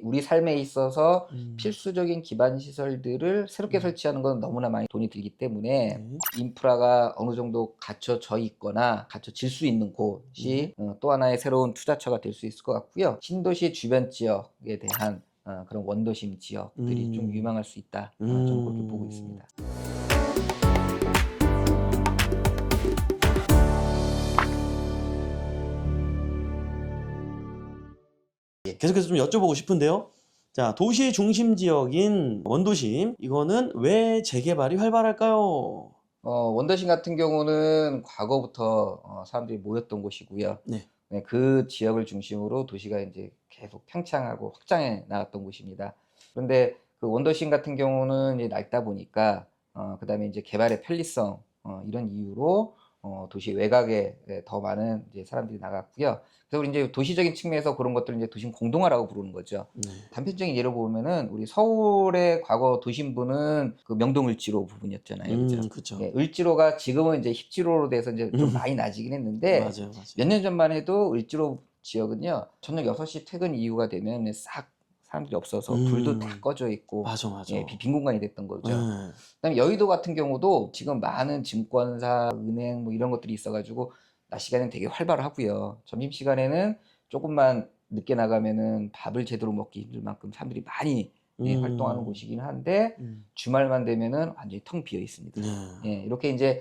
우리 삶에 있어서 음. 필수적인 기반 시설들을 새롭게 설치하는 건 너무나 많이 돈이 들기 때문에 네. 인프라가 어느 정도 갖춰져 있거나 갖춰질 수 있는 네. 곳이 또 하나의 새로운 투자처가 될 수 있을 것 같고요. 신도시 주변 지역에 대한 그런 원도심 지역들이 좀 음. 유망할 수 있다. 저는 그렇게 보고 음. 있습니다. 계속해서 좀 여쭤보고 싶은데요. 자, 도시 중심 지역인 원도심, 이거는 왜 재개발이 활발할까요? 원더심 같은 경우는 과거부터 사람들이 모였던 곳이고요. 네. 네, 그 지역을 중심으로 도시가 이제 계속 팽창하고 확장해 나갔던 곳입니다. 그런데 그 원더심 같은 경우는 이제 낡다 보니까 그다음에 이제 개발의 편리성 이런 이유로 도시 외곽에 더 많은 이제 사람들이 나갔고요. 그래서 우리 이제 도시적인 측면에서 그런 것들을 이제 도심 공동화라고 부르는 거죠. 네. 단편적인 예로 보면은 우리 서울의 과거 도심부는 그 명동을지로 부분이었잖아요, 그죠? 그쵸. 예, 을지로가 지금은 이제 힙지로로 돼서 이제 좀 음. 많이 낮아지긴 했는데 맞아요, 맞아요. 몇 년 전만 해도 을지로 지역은요, 저녁 6시 퇴근 이후가 되면 싹 사람들이 없어서 불도 다 음. 꺼져 있고, 맞아, 맞아. 예, 빈 공간이 됐던 거죠. 예. 그다음에 여의도 같은 경우도 지금 많은 증권사, 은행 뭐 이런 것들이 있어가지고 낮 시간에는 되게 활발하고요. 점심 시간에는 조금만 늦게 나가면은 밥을 제대로 먹기 힘들 만큼 사람들이 많이 활동하는 음. 곳이긴 한데 음. 주말만 되면은 완전히 텅 비어 있습니다. 네. 예, 이렇게 이제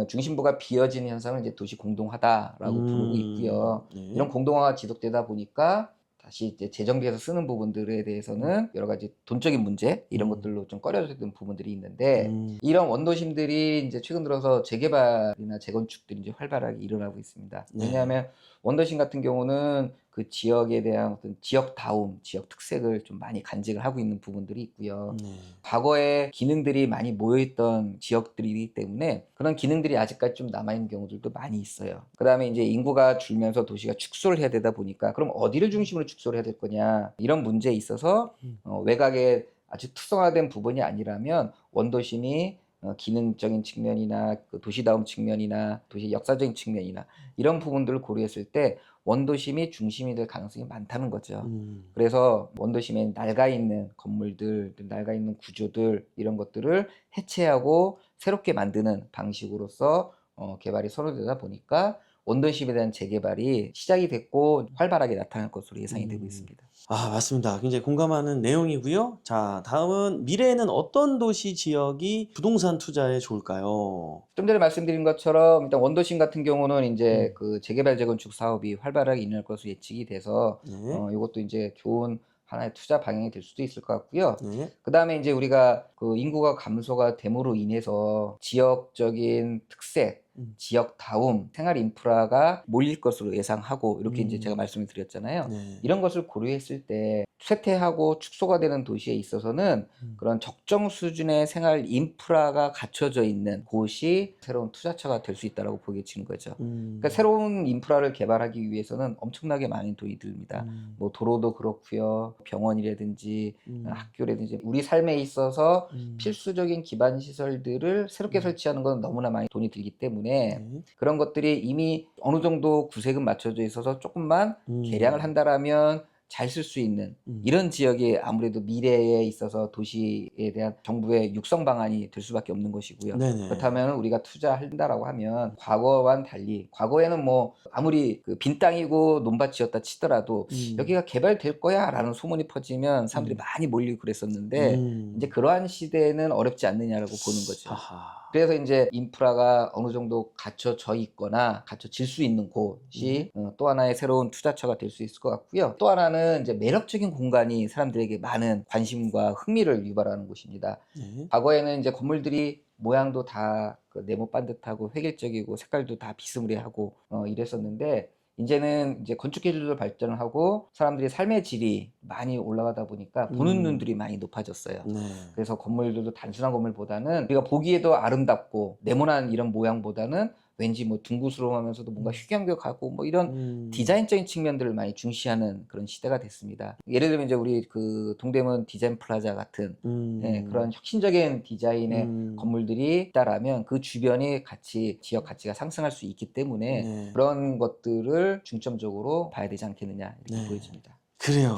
중심부가 비어지는 현상을 이제 도시 공동화다라고 부르고 있고요. 이런 네. 공동화가 지속되다 보니까 다시 이제 재정비해서 쓰는 부분들에 음. 대해서는 여러 가지 돈적인 문제 이런 음. 것들로 좀 꺼려졌던 부분들이 있는데 음. 이런 원도심들이 이제 최근 들어서 재개발이나 재건축들이 이제 활발하게 일어나고 있습니다. 네. 왜냐하면 원도심 같은 경우는 그 지역에 대한 어떤 지역다움, 지역 특색을 좀 많이 간직을 하고 있는 부분들이 있고요. 네. 과거에 기능들이 많이 모여있던 지역들이기 때문에 그런 기능들이 아직까지 좀 남아있는 경우들도 많이 있어요. 그 다음에 이제 인구가 줄면서 도시가 축소를 해야 되다 보니까 그럼 어디를 중심으로 축소를 해야 될 거냐 이런 문제에 있어서 음. 외곽에 아주 특성화된 부분이 아니라면 원도심이 기능적인 측면이나 그 도시다움 측면이나 도시 역사적인 측면이나 이런 부분들을 고려했을 때 원도심이 중심이 될 가능성이 많다는 거죠. 음. 그래서 원도심에 낡아 있는 건물들, 낡아 있는 구조들 이런 것들을 해체하고 새롭게 만드는 방식으로서 개발이 선호되다 보니까 원도심에 대한 재개발이 시작이 됐고 활발하게 나타날 것으로 예상이 되고 음. 있습니다. 아, 맞습니다. 굉장히 공감하는 내용이고요. 자, 다음은 미래에는 어떤 도시 지역이 부동산 투자에 좋을까요? 좀 전에 말씀드린 것처럼 일단 원도심 같은 경우는 인제 음. 그 재개발 재건축 사업이 활발하게 일어날 것으로 예측이 돼서 네. 요것도 인제 좋은 하나의 투자 방향이 될 수도 있을 것 같고요. 네. 그다음에 인제 우리가 그 인구가 감소가 됨으로 인해서 지역적인 특색, 음. 지역다움, 생활 인프라가 몰릴 것으로 예상하고 이렇게 인제 제가 음. 말씀을 드렸잖아요. 네. 이런 것을 고려했을 때 쇠퇴하고 축소가 되는 도시에 있어서는 음. 그런 적정 수준의 생활 인프라가 갖춰져 있는 곳이 새로운 투자처가 될 수 있다라고 보여지는 거죠. 그러니까 음. 새로운 인프라를 개발하기 위해서는 엄청나게 많은 돈이 듭니다. 음. 뭐 도로도 그렇고요. 병원이라든지 음. 학교라든지 우리 삶에 있어서 음. 필수적인 기반 시설들을 새롭게 음. 설치하는 건 너무나 많이 돈이 들기 때문에 네. 그런 것들이 이미 어느 정도 구색은 맞춰져 있어서 조금만 개량을 음. 한다라면 잘 쓸 수 있는 음. 이런 지역이 아무래도 미래에 있어서 도시에 대한 정부의 육성 방안이 될 수밖에 없는 것이고요. 네네. 그렇다면 우리가 투자한다라고 하면 과거와는 달리 과거에는 뭐 아무리 그 빈 땅이고 논밭이었다 치더라도 음. "여기가 개발될 거야."라는 소문이 퍼지면 사람들이 음. 많이 몰리고 그랬었는데 인제 음. 그러한 시대에는 어렵지 않느냐라고 보는 거죠. 하하. 그래서 인제 인프라가 어느 정도 갖춰져 있거나 갖춰질 수 있는 네. 곳이 또 하나의 새로운 투자처가 될 수 있을 것 같고요. 또 하나는 인제 매력적인 공간이 사람들에게 많은 관심과 흥미를 유발하는 곳입니다. 네. 과거에는 인제 건물들이 모양도 다 그 네모 반듯하고 획일적이고 색깔도 다 비스무리하고 이랬었는데 인제는 인제 건축 기술도 발전을 하고 사람들의 삶의 질이 많이 올라가다 보니까 보는 음. 눈들이 많이 높아졌어요. 네. 그래서 건물들도 단순한 건물보다는 우리가 보기에도 아름답고 네모난 이런 모양보다는 왠지 뭐 둥그스러워하면서도 뭔가 음. 휘황찬란하고 뭐 이런 음. 디자인적인 측면들을 많이 중시하는 그런 시대가 됐습니다. 예를 들면 이제 우리 그 동대문 디자인 플라자 같은 예, 음. 그런 혁신적인 디자인의 음. 건물들이 있다라면 그 주변이 같이 지역 가치가 상승할 수 있기 때문에 네. 그런 것들을 중점적으로 봐야 되지 않겠느냐 이렇게 네. 보여집니다. 그래요.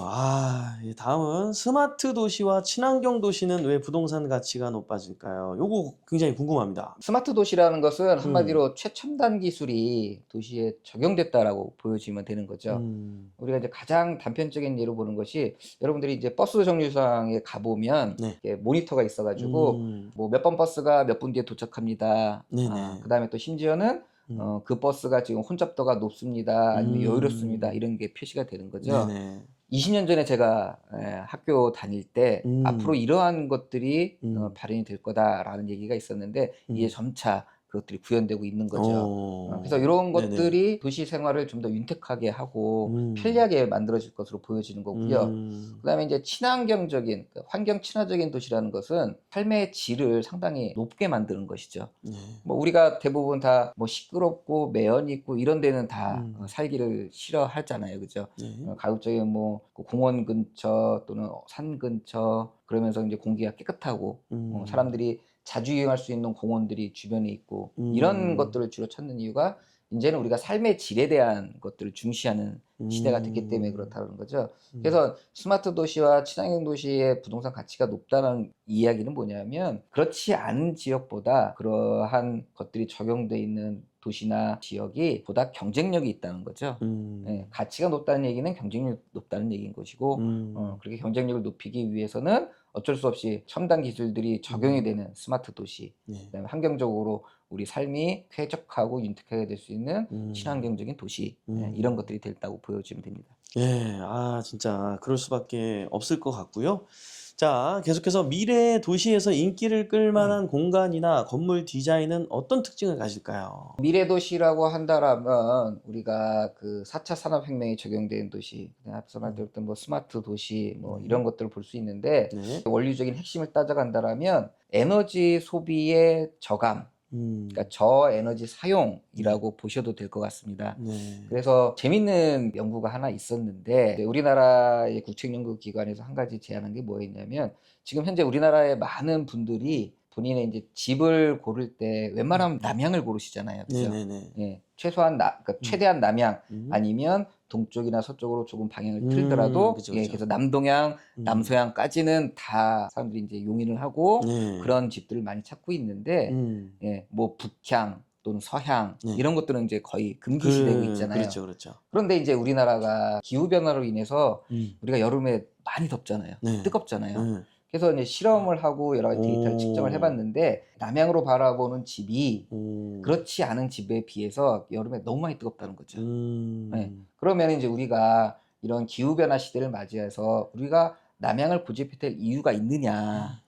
예, 다음은 스마트 도시와 친환경 도시는 왜 부동산 가치가 높아질까요? 요거 굉장히 궁금합니다. 스마트 도시라는 것은 음. 한마디로 최첨단 기술이 도시에 적용됐다라고 보여지면 되는 거죠. 음. 우리가 이제 가장 단편적인 예로 보는 것이 여러분들이 이제 버스 정류장에 가보면 네. 이렇게 모니터가 있어가지고 음. 뭐 몇 번 버스가 몇 분 뒤에 도착합니다. 네네. 그다음에 또 심지어는 음. 그 버스가 지금 혼잡도가 높습니다. 아니면 여유롭습니다. 음. 이런 게 표시가 되는 거죠. 네네. 20년 전에 제가 학교 다닐 때 앞으로 음. 이러한 것들이 음. 발현이 될 거다라는 얘기가 있었는데 이제 음. 점차 그것들이 구현되고 있는 거죠. 그래서 어. 이런 네네. 것들이 도시 생활을 좀 더 윤택하게 하고 음. 편리하게 만들어질 것으로 보여지는 거고요. 음. 그다음에 이제 친환경적인 환경 친화적인 도시라는 것은 삶의 질을 상당히 높게 만드는 것이죠. 네. 뭐 우리가 대부분 다 뭐 시끄럽고 매연 있고 이런 데는 다 음. 살기를 싫어하잖아요. 그죠? 네. 가급적이면 뭐그 공원 근처 또는 산 근처 그러면서 인제 공기가 깨끗하고 음. 사람들이 자주 이용할 수 있는 공원들이 주변에 있고 이런 음. 것들을 주로 찾는 이유가 인제는 우리가 삶의 질에 대한 것들을 중시하는 시대가 됐기 때문에 음. 그렇다는 거죠. 음. 그래서 스마트 도시와 친환경 도시의 부동산 가치가 높다는 이야기는 뭐냐면 그렇지 않은 지역보다 그러한 것들이 적용돼 있는 도시나 지역이 보다 경쟁력이 있다는 거죠. 예. 음. 가치가 높다는 얘기는 경쟁력이 높다는 얘기인 것이고 음. 그렇게 경쟁력을 높이기 위해서는 어쩔 수 없이 첨단 기술들이 적용이 음. 되는 스마트 도시, 네. 그다음에 환경적으로 우리 삶이 쾌적하고 윤택하게 될 수 있는 음. 친환경적인 도시, 이런 음. 것들이 됐다고 보여지면 됩니다. 예. 진짜 그럴 수밖에 없을 것 같고요. 자, 계속해서 미래의 도시에서 인기를 끌 만한 공간이나 건물 디자인은 어떤 특징을 가질까요? 미래 도시라고 한다라면 우리가 그 4차 산업혁명이 적용된 도시, 그다음에 앞서 음. 말드렸던 뭐 스마트 도시 뭐 네. 이런 것들을 볼 수 있는데 네. 원리적인 핵심을 따져간다라면 에너지 소비의 저감, 그러니까 음. 저에너지 네. 사용이라고 보셔도 될 것 같습니다. 네. 그래서 재밌는 연구가 하나 있었는데 이제 우리나라의 국책연구기관에서 한 가지 제안한 게 뭐였냐면 지금 현재 우리나라의 많은 분들이 본인의 인제 집을 고를 때 웬만하면 남향을 고르시잖아요. 그죠? 네네네. 예. 최소한 그러니까 음. 최대한 남향 음. 아니면 동쪽이나 서쪽으로 조금 방향을 틀더라도 그죠, 예 그죠. 그래서 남동향, 음. 남서향까지는 다 사람들이 인제 용인을 하고 네. 그런 집들을 많이 찾고 있는데 음. 예 뭐 북향 또는 서향 네. 이런 것들은 인제 거의 금기시되고 있잖아요. 그렇죠, 그렇죠. 그런데 이제 우리나라가 기후 변화로 인해서 음. 우리가 여름에 많이 덥잖아요. 네. 뜨겁잖아요. 예. 그래서 이제 실험을 하고 여러 가지 데이터를 측정을 해 오. 봤는데 남향으로 바라보는 집이 오. 그렇지 않은 집에 비해서 여름에 너무 많이 뜨겁다는 거죠. 예. 음. 그러면은 인제 우리가 이런 기후 변화 시대를 맞이해서 우리가 남향을 고집해야 될 이유가 있느냐.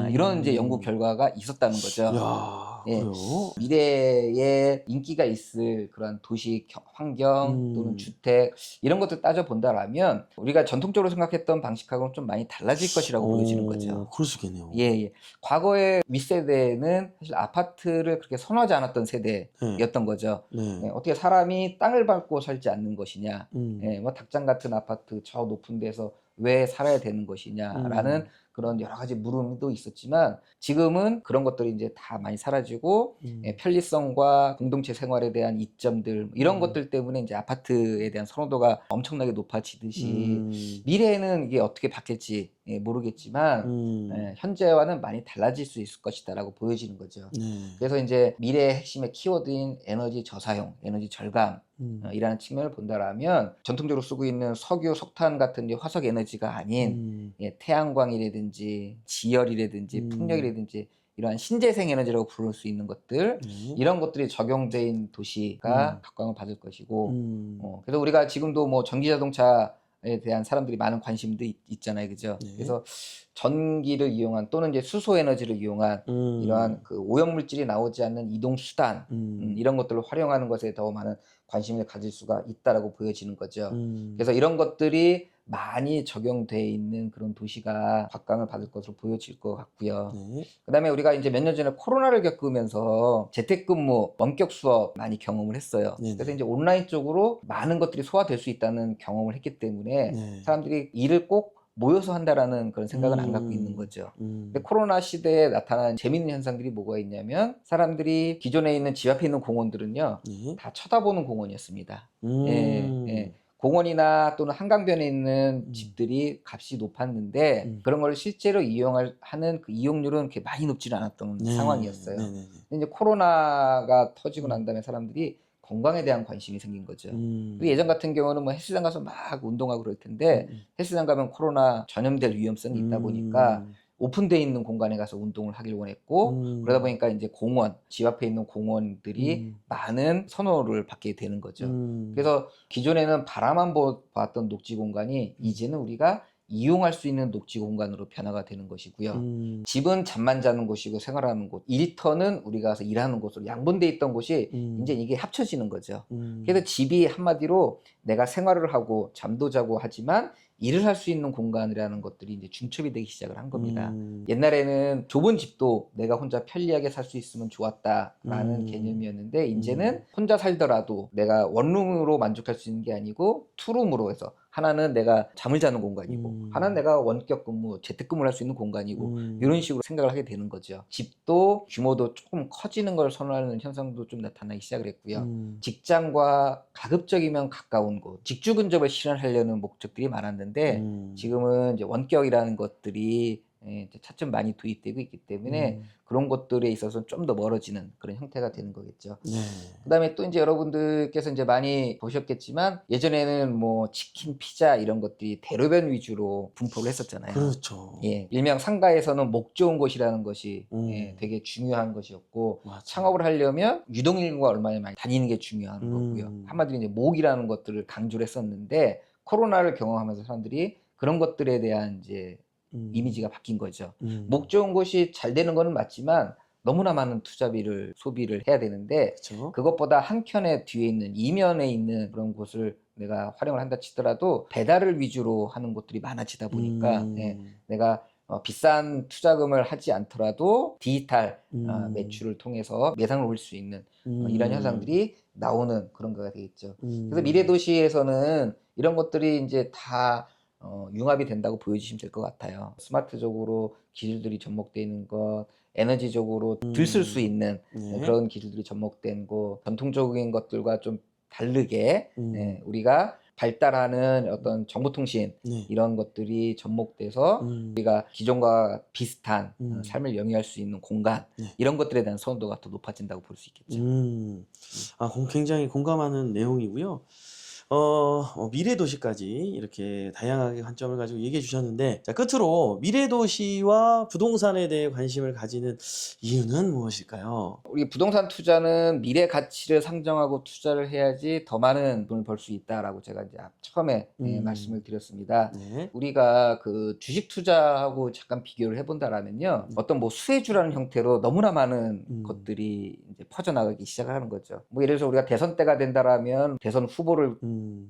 이런 인제 연구 음. 결과가 있었다는 거죠. 야, 예. 그래요? 미래에 인기가 있을 그런 도시 환경 또는 음. 주택 이런 것들 따져 본다라면 우리가 전통적으로 생각했던 방식하고는 좀 많이 달라질 것이라고 보여지는 거죠. 그럴 수 있겠네요. 예예. 과거의 윗세대는 사실 아파트를 그렇게 선호하지 않았던 네. 세대였던 거죠. 예. 네. 어떻게 사람이 땅을 밟고 살지 않는 것이냐. 음. 예. 뭐 닭장 같은 아파트 저 높은 데서 왜 살아야 되는 것이냐라는 음. 그런 여러 가지 물음도 있었지만 지금은 그런 것들이 인제 다 많이 사라지고 음. 편리성과 공동체 생활에 대한 이점들 이런 음. 것들 때문에 인제 아파트에 대한 선호도가 엄청나게 높아지듯이 음. 미래에는 이게 어떻게 바뀔지 모르겠지만 음. 현재와는 많이 달라질 수 있을 것이다라고 보여지는 거죠. 네. 그래서 인제 미래의 핵심의 키워드인 에너지 저사용, 에너지 절감 음. 이라는 측면을 본다라면 전통적으로 쓰고 있는 석유, 석탄 같은 이제 화석 에너지가 아닌 음. 태양광이라든지 지열이라든지 음. 풍력이라든지 이러한 신재생 에너지라고 부를 수 있는 것들 네. 이런 것들이 적용된 도시가 음. 각광을 받을 것이고 음. 그래서 우리가 지금도 뭐 전기 자동차에 대한 사람들이 많은 관심도 있잖아요. 그죠? 네. 그래서 전기를 이용한 또는 이제 수소 에너지를 이용한 이러한 음. 그 오염 물질이 나오지 않는 이동 수단 음. 이런 것들을 활용하는 것에 더 많은 관심을 가질 수가 있다라고 보여지는 거죠. 음. 그래서 이런 것들이 많이 적용돼 있는 그런 도시가 각광을 받을 것으로 보여질 것 같고요. 네. 그다음에 우리가 이제 몇 년 전에 코로나를 겪으면서 재택근무, 원격 수업 많이 경험을 했어요. 그래서 네네. 이제 온라인 쪽으로 많은 것들이 소화될 수 있다는 경험을 했기 때문에 네. 사람들이 일을 꼭 모여서 한다라는 그런 생각은 안 갖고 있는 음. 거죠. 근데 음. 코로나 시대에 나타난 재미있는 현상들이 뭐가 있냐면 사람들이 기존에 있는 집 앞에 있는 공원들은요. 네. 다 쳐다보는 공원이었습니다. 예. 예. 음. 공원이나 또는 한강변에 있는 음. 집들이 값이 높았는데 그런 걸 실제로 하는 그 이용률은 그렇게 많이 높지는 않았던 네. 상황이었어요. 네네네. 근데 이제 코로나가 터지고 음. 난 다음에 사람들이 건강에 대한 관심이 생긴 거죠. 음. 그리고 예전 같은 경우는 뭐 헬스장 가서 막 운동하고 그럴 텐데 음음. 헬스장 가면 코로나 전염될 위험성이 있다 보니까 음. 오픈되어 있는 공간에 가서 운동을 하길 원했고, 그러다 음. 보니까 이제 공원, 집 앞에 있는 공원들이 음. 많은 선호를 받게 되는 거죠. 음. 그래서 기존에는 바라만 봤던 녹지 공간이 이제는 우리가 이용할 수 있는 녹지 공간으로 변화가 되는 것이고요. 집은 잠만 자는 곳이고 생활하는 곳, 일터는 우리가 가서 일하는 곳으로 양분돼 있던 곳이 이제 이게 합쳐지는 거죠. 그래서 집이 한마디로 내가 생활을 하고 잠도 자고 하지만 일을 할 수 있는 공간이라는 것들이 이제 중첩이 되기 시작을 한 겁니다. 옛날에는 좁은 집도 내가 혼자 편리하게 살 수 있으면 좋았다라는 개념이었는데, 이제는 혼자 살더라도 내가 원룸으로 만족할 수 있는 게 아니고 투룸으로 해서 하나는 내가 잠을 자는 공간이고 하나는 내가 원격 근무, 재택근무를 할 수 있는 공간이고 이런 식으로 생각을 하게 되는 거죠. 집도 규모도 조금 커지는 걸 선호하는 현상도 좀 나타나기 시작을 했고요. 직장과 가급적이면 가까운 곳, 직주 근접을 실현하려는 목적들이 많았는데 지금은 이제 원격이라는 것들이 이제 차츰 많이 도입되고 있기 때문에 그런 것들에 있어서 좀 더 멀어지는 그런 형태가 되는 거겠죠. 네. 그다음에 또 이제 여러분들께서 이제 많이 보셨겠지만 예전에는 뭐 치킨, 피자 이런 것들이 대로변 위주로 분포를 했었잖아요. 그렇죠. 예, 일명 상가에서는 목 좋은 곳이라는 것이 음. 되게 중요한 것이었고, 맞아요. 창업을 하려면 유동인구가 얼마나 많이 다니는 게 중요한 거고요. 한마디로 이제 목이라는 것들을 강조를 했었는데 코로나를 경험하면서 사람들이 그런 것들에 대한 이제 이미지가 바뀐 거죠. 목 좋은 곳이 잘 되는 거는 맞지만 너무나 많은 투자비를 소비를 해야 되는데, 그쵸. 그것보다 한 켠에 뒤에 있는 이면에 있는 그런 곳을 내가 활용을 한다 치더라도 배달을 위주로 하는 곳들이 많아지다 보니까 예, 내가 비싼 투자금을 하지 않더라도 디지털 매출을 통해서 매상을 올릴 수 있는 이런 현상들이 나오는 그런 거가 되겠죠. 그래서 미래 도시에서는 이런 것들이 이제 다 융합이 된다고 보여주시면 될 것 같아요. 스마트적으로 기술들이 접목되어 있는 것, 에너지적으로 들쓸 수 있는 네. 그런 기술들이 접목된 것, 전통적인 것들과 좀 다르게 음. 우리가 발달하는 어떤 정보통신 네. 이런 것들이 접목돼서 우리가 기존과 비슷한 삶을 영위할 수 있는 공간, 네. 이런 것들에 대한 선호도가 더 높아진다고 볼 수 있겠죠. 굉장히 공감하는 내용이고요. 미래 도시까지 이렇게 다양하게 관점을 가지고 얘기해 주셨는데, 자, 끝으로 미래 도시와 부동산에 대해 관심을 가지는 이유는 무엇일까요? 우리 부동산 투자는 미래 가치를 상정하고 투자를 해야지 더 많은 돈을 벌 수 있다라고 제가 이제 처음에 말씀을 드렸습니다. 네. 우리가 그 주식 투자하고 잠깐 비교를 해본다라면요, 어떤 뭐 수혜주라는 형태로 너무나 많은 것들이 이제 퍼져나가기 시작을 하는 거죠. 뭐 예를 들어서 우리가 대선 때가 된다라면 대선 후보를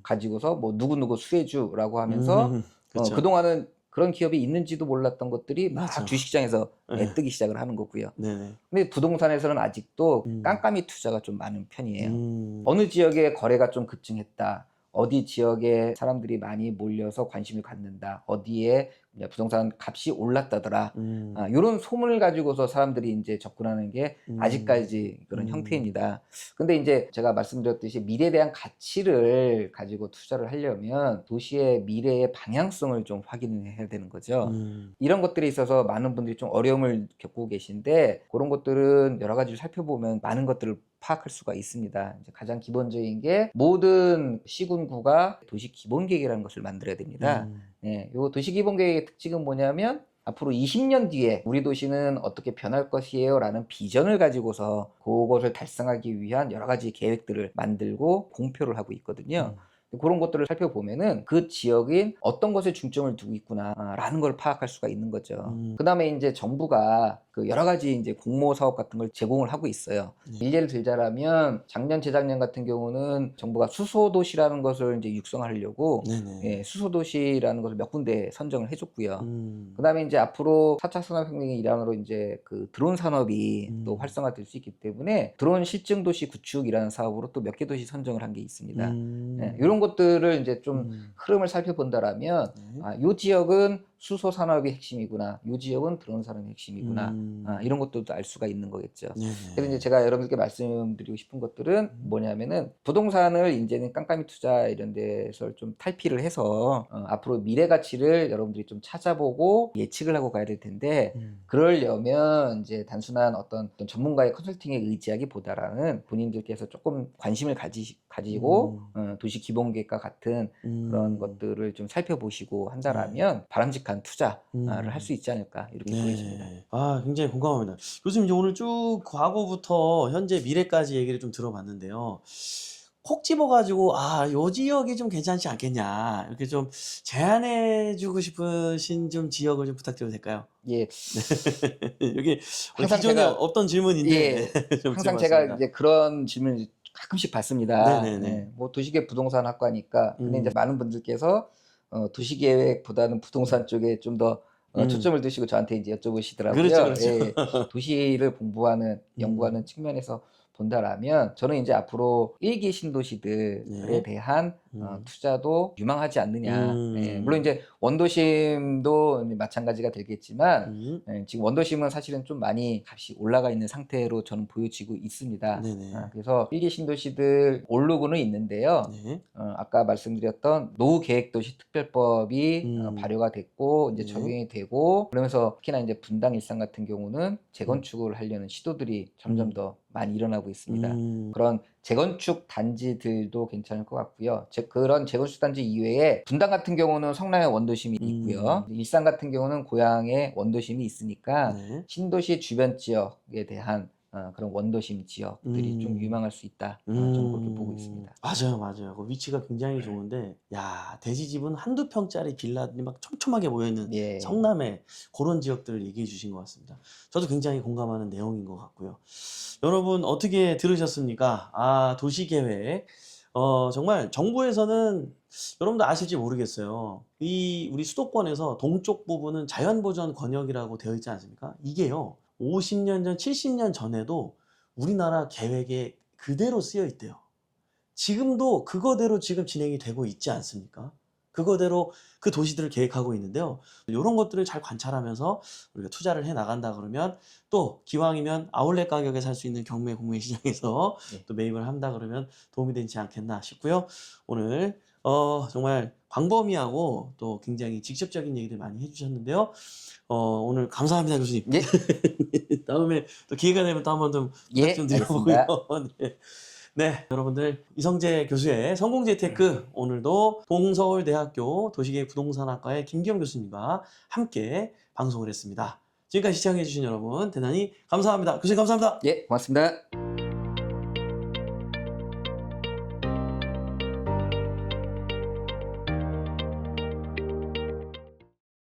가지고서 뭐 누구누구 수혜주라고 하면서 그쵸. 그동안은 그런 기업이 있는지도 몰랐던 것들이 막 맞아. 주식시장에서 네. 뜨기 시작을 하는 거고요. 네네. 근데 부동산에서는 아직도 깜깜이 투자가 좀 많은 편이에요. 음. 어느 지역에 거래가 좀 급증했다, 어디 지역에 사람들이 많이 몰려서 관심을 갖는다, 어디에 이제 부동산 값이 올랐다더라, 요런 소문을 가지고서 사람들이 이제 접근하는 게 아직까지 그런 형태입니다. 근데 이제 제가 말씀드렸듯이 미래에 대한 가치를 가지고 투자를 하려면 도시의 미래의 방향성을 좀 확인해야 되는 거죠. 이런 것들에 있어서 많은 분들이 좀 어려움을 겪고 계신데, 그런 것들은 여러 가지를 살펴보면 많은 것들을 파악할 수가 있습니다. 이제 가장 기본적인 게 모든 시군구가 도시 기본계획이라는 것을 만들어야 됩니다. 예, 요 도시 기본계획의 특징은 뭐냐면 앞으로 20년 뒤에 우리 도시는 어떻게 변할 것이에요 라는 비전을 가지고서 그것을 달성하기 위한 여러 가지 계획들을 만들고 공표를 하고 있거든요. 그런 것들을 살펴보면은 그 지역인 어떤 것에 중점을 두고 있구나라는 걸 파악할 수가 있는 거죠. 그 다음에 이제 정부가 그 여러 가지 이제 공모 사업 같은 걸 제공을 하고 있어요. 일례를 들자라면 작년, 재작년 같은 경우는 정부가 수소도시라는 것을 이제 육성하려고 네네. 수소도시라는 것을 몇 군데 선정을 해줬고요. 그 다음에 이제 앞으로 4차 산업혁명의 일환으로 이제 그 드론 산업이 또 활성화될 수 있기 때문에 드론 실증도시 구축이라는 사업으로 또 몇 개 도시 선정을 한 게 있습니다. 이런 것들을 이제 좀 흐름을 살펴본다라면 요 지역은 수소 산업이 핵심이구나. 요 지역은 드론 산업이 핵심이구나. 음. 이런 것들도 알 수가 있는 거겠죠. 그래서 이제 네네. 제가 여러분들께 말씀드리고 싶은 것들은 뭐냐면은 부동산을 이제는 깜깜이 투자 이런 데서 좀 탈피를 해서 앞으로 미래 가치를 여러분들이 좀 찾아보고 예측을 하고 가야 될 텐데 그러려면 이제 단순한 어떤 전문가의 컨설팅에 의지하기보다는 본인들께서 조금 관심을 가지고 도시 기본계획과 같은 그런 것들을 좀 살펴보시고 네. 한다라면 바람직한 투자를 할 수 있지 않을까 이렇게 보여집니다. 네. 아, 굉장히 공감합니다. 교수님, 이제 오늘 쭉 과거부터 현재 미래까지 얘기를 좀 들어봤는데요. 콕 집어가지고, 아, 요 지역이 좀 괜찮지 않겠냐, 이렇게 좀 제안해주고 싶으신 좀 지역을 좀 부탁드려도 될까요? 예, 여기 원래 항상 기존에 제가 없던 질문인데 예, 좀 항상 제가 드려봤습니다. 이제 그런 질문을 가끔씩 받습니다. 네네네. 뭐 도시계획 부동산 학과니까. 근데 이제 음, 많은 분들께서 도시계획보다는 부동산 쪽에 좀 더 음, 초점을 두시고 저한테 이제 그렇죠, 여쭤보시더라고요. 그렇죠. 예, 도시를 공부하는, 음, 연구하는 측면에서 본다라면 저는 이제 앞으로 일기 신도시들에 네. 대한 음, 투자도 유망하지 않느냐. 예, 물론 음, 이제 원도심도 이제 마찬가지가 되겠지만 음, 지금 원도심은 사실은 좀 많이 값이 올라가 있는 상태로 저는 보여지고 있습니다. 네네. 그래서 일기 신도시들 오르고는 있는데요. 네. 아까 말씀드렸던 노후계획도시 특별법이 음, 발효가 됐고 이제 네. 적용이 되고 그러면서 특히나 이제 분당 일산 같은 경우는 음, 재건축을 하려는 시도들이 점점 음, 더 많이 일어나고 있습니다. 음, 그런 재건축 단지들도 괜찮을 것 같고요. 그런 재건축 단지 이외에 분당 같은 경우는 성남에 원도심이 있고요. 일산 같은 경우는 고양에 원도심이 있으니까 네. 신도시 주변 지역에 대한 그런 원도심 지역들이 좀 음, 유망할 수 있다. 저는 그렇게 보고 있습니다. 맞아요, 맞아요. 그 위치가 굉장히 좋은데, 야, 대지집은 한두 평짜리 빌라들이 막 촘촘하게 모여있는 예. 성남의 그런 지역들을 얘기해 주신 것 같습니다. 저도 굉장히 공감하는 내용인 것 같고요. 여러분, 어떻게 들으셨습니까? 아, 도시계획. 정말 정부에서는 여러분도 아실지 모르겠어요. 우리 수도권에서 동쪽 부분은 자연보전 권역이라고 되어 있지 않습니까? 이게요, 50년 전, 70년 전에도 우리나라 계획에 그대로 쓰여 있대요. 지금도 그거대로 지금 진행이 되고 있지 않습니까? 그거대로 그 도시들을 계획하고 있는데요. 이런 것들을 잘 관찰하면서 우리가 투자를 해 나간다 그러면, 또 기왕이면 아울렛 가격에 살 수 있는 경매 공매 시장에서 네. 또 매입을 한다 그러면 도움이 되지 않겠나 싶고요. 오늘 정말 광범위하고 또 굉장히 직접적인 얘기들 많이 해주셨는데요. 오늘 감사합니다, 교수님. 예. 다음에 또 기회가 되면 또 한번 좀 부탁 예. 좀 드려보고요. 알겠습니다. 네. 네, 여러분들, 이성재 교수의 성공재테크, 오늘도 동서울대학교 도시계획 부동산학과의 김기영 교수님과 함께 방송을 했습니다. 지금까지 시청해주신 여러분 대단히 감사합니다. 교수님 감사합니다. 예. 고맙습니다.